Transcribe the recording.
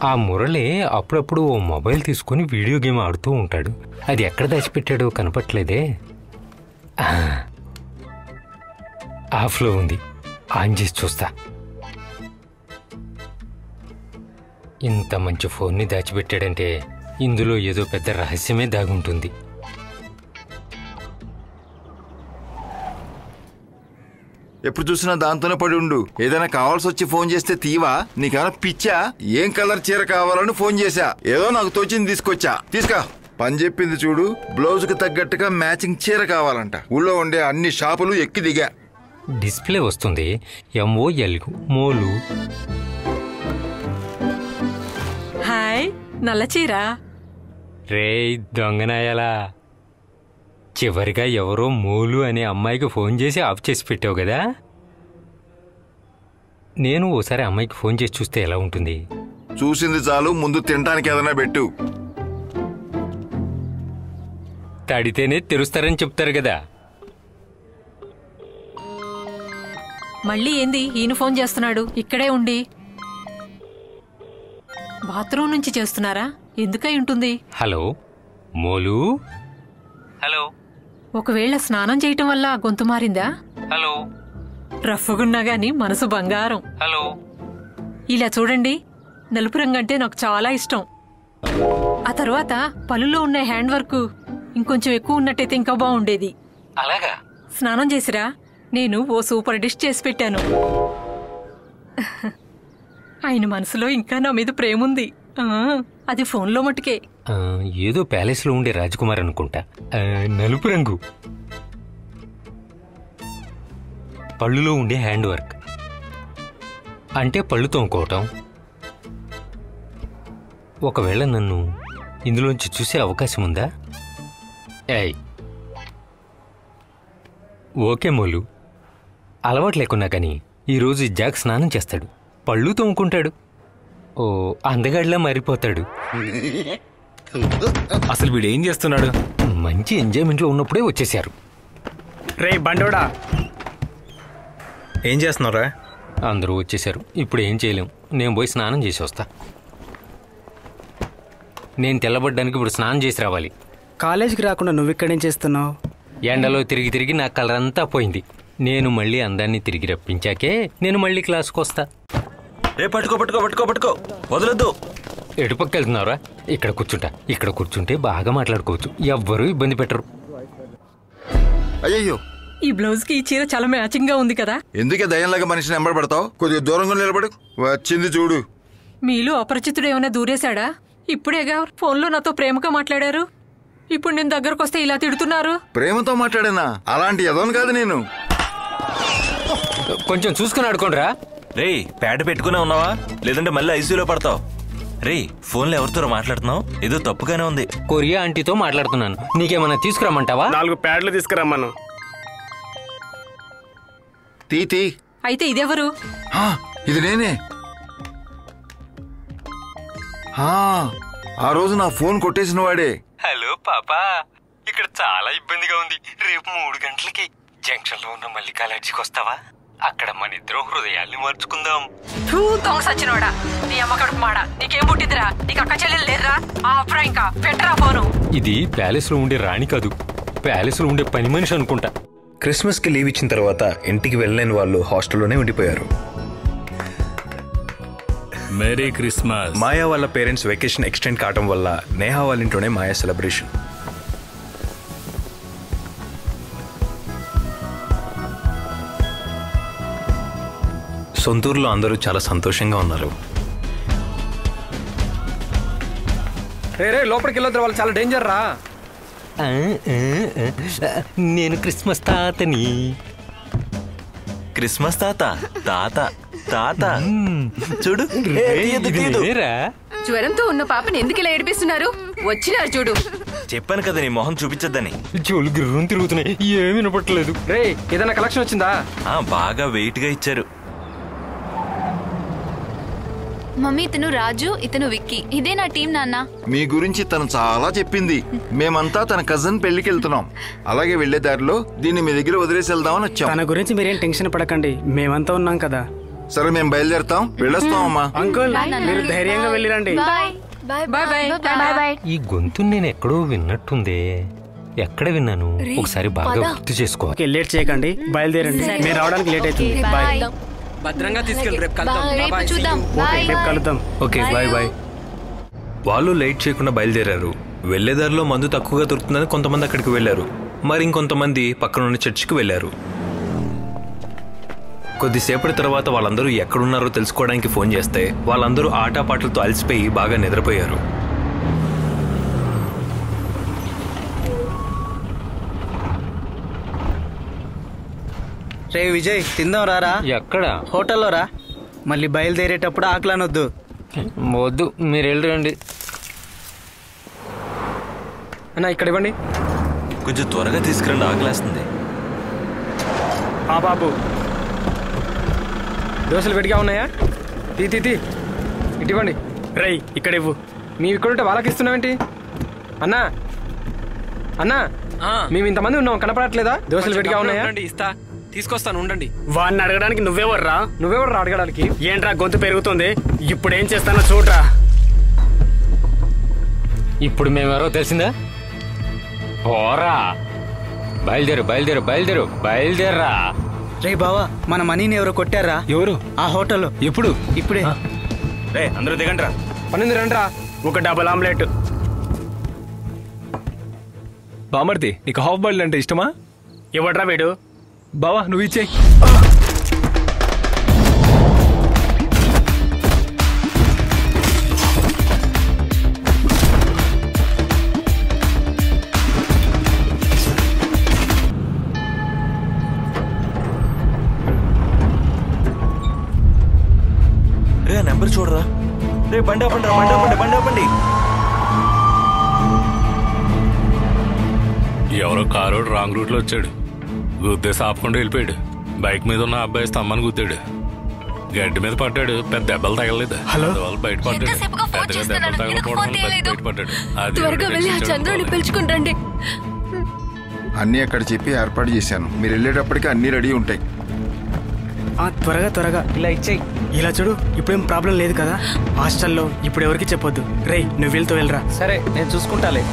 ఆ మురళి అప్పుడప్పుడు ఓ మొబైల్ తీసుకుని వీడియో గేమ్ ఆడుతూ ఉంటాడు. అది ఎక్కడ దాచిపెట్టాడో కనపట్లేదే. ఆఫ్లో ఉంది, ఆన్ చేసి చూస్తా. ఇంత మంచి ఫోన్ని దాచిపెట్టాడంటే ఇందులో ఏదో పెద్ద రహస్యమే దాగుంటుంది. ఎప్పుడు చూసినా దాంతోనే పడి ఉండు. ఏదైనా కావాల్సి వచ్చి ఫోన్ చేస్తే తీవా? నీకేమైనా పిచ్చా? ఏం కలర్ చీర కావాలని ఫోన్ చేశా, ఏదో నాకు తోచింది తీసుకొచ్చా. తీసుకా. పని చెప్పింది చూడు. బ్లౌజ్ కి తగ్గట్టుగా మ్యాచింగ్ చీర కావాలంట. ఊళ్ళో ఉండే అన్ని షాపులు ఎక్కి దిగా. డిస్ప్లే వస్తుంది MOL మోలు. హాయ్, నల్ల చీర. రే దొంగనాయాలా, చివరిగా ఎవరో మోలు అనే అమ్మాయికి ఫోన్ చేసి ఆఫ్ చేసి పెట్టావు కదా. నేను ఓసారి అమ్మాయికి ఫోన్ చేసి చూస్తే ఎలా ఉంటుంది? చూసింది చాలు, ముందు తినడానికి ఏదైనా పెట్టు. తడితేనే తెరుస్తారని చెప్తారు కదా. మళ్ళీ ఏంది ఈయన ఫోన్ చేస్తున్నాడు? ఇక్కడే ఉండి బాత్రూమ్ నుంచి చేస్తున్నారా? ఎందుకై ఉంటుంది? హలో మోలు. హలో. ఒకవేళ స్నానం చేయటం వల్ల గొంతు మారిందా? హలో. రఫ్ఫుగున్నా గాని మనసు బంగారం. హలో. ఇలా చూడండి, నలుపు రంగు అంటే నాకు చాలా ఇష్టం. ఆ తర్వాత పళ్ళులో ఉన్న హ్యాండ్ వర్క్ ఇంకొంచెం ఎక్కువ ఉన్నట్టయితే ఇంకా బాగుండేది. అలాగా? స్నానం చేసిరా? నేను ఓ సూపర్ డిష్ చేసి పెట్టాను. ఆయన మనసులో ఇంకా నా మీద ప్రేముంది. అది ఫోన్లో మట్టుకే. ఏదో ప్యాలెస్లో ఉండే రాజకుమార్ అనుకుంటా. నలుపు రంగు, పళ్ళులో ఉండే హ్యాండ్ వర్క్ అంటే పళ్ళు తోముకోవటం. ఒకవేళ నన్ను ఇందులోంచి చూసే అవకాశం ఉందా? ఏయ్ ఓకే మోలు, అలవాటు లేకున్నా కానీ ఈరోజు జాక్ స్నానం చేస్తాడు, పళ్ళు తోముకుంటాడు, ఓ అందగాడిలా మారిపోతాడు. అసలు వీడు ఏం చేస్తున్నాడు? మంచి ఎంజాయ్మెంట్లో ఉన్నప్పుడే వచ్చేసారు. రే బండోడా, ఏం చేస్తున్నారా? అందరూ వచ్చేసారు, ఇప్పుడు ఏం చేయలేం. నేను పోయి స్నానం చేసి వస్తా. నేను తెల్లబడ్డానికి ఇప్పుడు స్నానం చేసి రావాలి. కాలేజీకి రాకుండా నువ్వు ఇక్కడేం చేస్తున్నావు? ఎండలో తిరిగి తిరిగి నా కలర్ అంతా పోయింది. నేను మళ్ళీ అందాన్ని తిరిగి రప్పించాకే నేను మళ్ళీ క్లాస్కి వస్తా. రే పట్టుకో పట్టుకో పట్టుకో పట్టుకో, వదలొద్దు. ఎటుపక్క వెళ్తున్నారా? ఇక్కడ కూర్చుంటా. ఇక్కడ కూర్చుంటే బాగా మాట్లాడుకోవచ్చు, ఎవ్వరూ ఇబ్బంది పెట్టరు. అయ్యయ్యో, ఈ బ్లౌజ్ కి ఈ చీర చాలా మ్యాచింగ్ గా ఉంది కదా. ఎందుకే దయ్యంలాగా మనిషిని ఎంబడబడతావు? కొద్దిగా దూరంగా నిలబడు. వచ్చింది చూడు. మీలో అపరిచితుడు ఏమైనా దూరేశాడా? ఇప్పుడేగా ఫోన్లో నాతో ప్రేమగా మాట్లాడారు. ఇప్పుడు నేను దగ్గరకు వస్తే ఇలా తిడుతున్నారు. ప్రేమతో మాట్లాడానా? అలాంటి ఎదవను కాదు నేను. కొంచెం చూసుకుని ఆడుకోండిరా. రే ప్యాడ్ పెట్టుకునే ఉన్నావా, లేదంటే మళ్ళీ ఐసీయూలో పడతావు. రే ఫోన్లో ఎవరితో మాట్లాడుతున్నావు? ఏదో తప్పుగానే ఉంది. కొరియా ఆంటీతో మాట్లాడుతున్నాను. నీకేమన్నా తీసుకురమ్మంటావా? 4 ప్యాడ్లు తీసుకురమ్మను. తీ. అయితే ఇదెవరు? ఇది నేనే. ఆ రోజు నా ఫోన్ కొట్టేసిన వాడే. హలో పాపా, ఇక్కడ చాలా ఇబ్బందిగా ఉంది. రేపు 3 గంటలకి జంక్షన్ లో ఉన్న మల్లికాలర్జీకి వస్తావా? అక్కడ మన ఇద్దరం హృదయాల్ని మార్చుకుందాం. సచ్చినోడా, నీ అమ్మ కడుపు మాడా, నీకేం పుట్టిందిరా? నీకు అక్క చెల్లెలు లేదురా? ఆఫ్రా ఇంకా పెట్టరా ఫోను. ఇది ప్యాలెస్ లో ఉండే రాణి కాదు, ప్యాలెస్ లో ఉండే పని మనిషి అనుకుంటా. క్రిస్మస్ కి లీవ్ ఇచ్చిన తర్వాత ఇంటికి వెళ్ళలేని వాళ్ళు హాస్టల్లోనే ఉండిపోయారు. Merry Christmas. మాయా వాళ్ళ పేరెంట్స్ వెకేషన్ ఎక్స్టెండ్ కావడం వల్ల నేహా వాళ్ళ ఇంట్లోనే మాయా సెలబ్రేషన్. సొంతూరులో అందరూ చాలా సంతోషంగా ఉన్నారు. రే లోపలికి వెళ్ళొద్దు, వాళ్ళు చాలా డేంజర్ రా. నేను క్రిస్మస్ తాతని. క్రిస్మస్ తాత తాత తాత చూడు. జ్వరంతో ఉన్న పాపని ఎందుకు ఇలా ఏడిపిస్తున్నారు? వచ్చినారు చూడు. చెప్పాను కదా నీ మొహం చూపించద్దని. చెవులు గిర్రం తిరుగుతున్నాయి, ఏమి వినపట్టలేదు. రే ఏదైనా కలెక్షన్ వచ్చిందా? బాగా వెయిట్ గా ఇచ్చారు. మమ్మీ ఇతను రాజు, ఇతను విక్కీ. ఇదే నా టీం నాన్న. మీ గురించి తను చాలా చెప్పింది. మేమంతా తన కజిన్ పెళ్లికి వెళ్తున్నాం. అలాగే వెళ్లే దారిలో దీన్ని మీ దగ్గర వదిలేసి వెళ్దామని వచ్చాం. తన గురించి మీరేం టెన్షన్ పడకండి, మేమంతా ఉన్నాం కదా. సరే మేము బయలుదేరుతాం, వెళ్ళొస్తాం అమ్మా. అంకుల్ మీరు ధైర్యంగా వెళ్ళిరండి. Bye bye bye bye bye. ఈ గొంతు నేను ఎక్కడో విన్నట్టుంది. ఎక్కడ విన్నాను? ఒకసారి బాగా గుర్తు చేసుకో. లేట్ చేయకండి, బయలుదేరండి. మీరు రావడానికి లేట్ అవుతుంది. బాయ్. భద్రంగా తీసుకెళ్ళి రేపు కలుద్దాం. రేపు చూద్దాం. రేపు కలుద్దాం. Okay bye bye. వాళ్ళు లేట్ చేయకుండా బయలుదేరారు. వెళ్లేదారిలో మందు తక్కువగా దొరుకుతుందని కొంతమంది అక్కడికి వెళ్లారు. మరి ఇంకొంతమంది పక్కనున్న చర్చికి వెళ్లారు. కొద్దిసేపటి తర్వాత వాళ్ళందరూ ఎక్కడున్నారో తెలుసుకోవడానికి ఫోన్ చేస్తే వాళ్ళందరూ ఆటపాటలతో అలసిపోయి బాగా నిద్రపోయారు. రే విజయ్, తిందాం రారా. ఎక్కడ? హోటల్లో రా. మళ్ళీ బయలుదేరేటప్పుడు ఆకలనొద్దు. వద్దు, మీరు వెళ్ళరండి. అన్న ఇక్కడ ఇవ్వండి. కొంచెం త్వరగా తీసుకురండి, ఆకలేస్తుంది. బాబు దోశలు గట్టిగా ఉన్నాయా? తీ ఇటు ఇవ్వండి. రై ఇక్కడ ఇవ్వు. మేము ఇక్కడ ఉంటే వాళ్ళకి ఇస్తున్నావేంటి? అన్నా అన్నా, మేము ఇంతమంది ఉన్నాం, కనపడట్లేదా? దోశలు గట్టిగా ఉన్నాయా? ఇస్తా, తీసుకొస్తాను, ఉండండి. వాడిని అడగడానికి నువ్వెవర్రా అడగడానికి? ఏంట్రా గొంతు పెరుగుతుంది? ఇప్పుడు ఏం చేస్తానో చూడరా. ఇప్పుడు మేమెవరో తెలిసిందా? ఓరా, బయలుదేరరా. రే బావా, మన మనీని ఎవరో కొట్టారా? ఎవరు? ఆ హోటల్లో. ఎప్పుడు? ఇప్పుడే. రే అందరూ దిగండి రా. 12 రండ్రా. ఒక డబుల్ ఆమ్లెట్. బామర్ది, నీకు హాఫ్ బాయిల్డ్ అంటే ఇష్టమా? ఇవ్వడ్రా వీడు. బావా నువ్వు ఇచ్చేయి. రే నెంబర్ చూడరా. రే బండి ఆపండి. ఎవరో కారోడు రాంగ్ రూట్ లో వచ్చాడు. గుద్దేసి ఆపకుండా వెళ్ళిపోయాడు. బైక్ మీద ఉన్న అబ్బాయి స్తంభాన్ని గుద్దాడు. గడ్డి మీద పడ్డాడు. పెద్ద దెబ్బలు తగలేదు. వాళ్ళు బయట పడ్డాడు. పెద్దగా దెబ్బలు తగలపోవడం బయట పడ్డాడు. పిలుచుకుంటండి. అన్నీ అక్కడ చెప్పి ఏర్పాటు చేశాను. మీరు వెళ్ళేటప్పటికి అన్ని రెడీ ఉంటాయి. త్వరగా ఇలా ఇచ్చేయి. ఇలా చూడు, ఇప్పుడేం ప్రాబ్లం లేదు కదా హాస్టల్లో. ఇప్పుడు ఎవరికి చెప్పొద్దు. రేయ్ నువ్వు వెళ్తూ వెళ్ళరా. సరే, నేను చూసుకుంటాలే.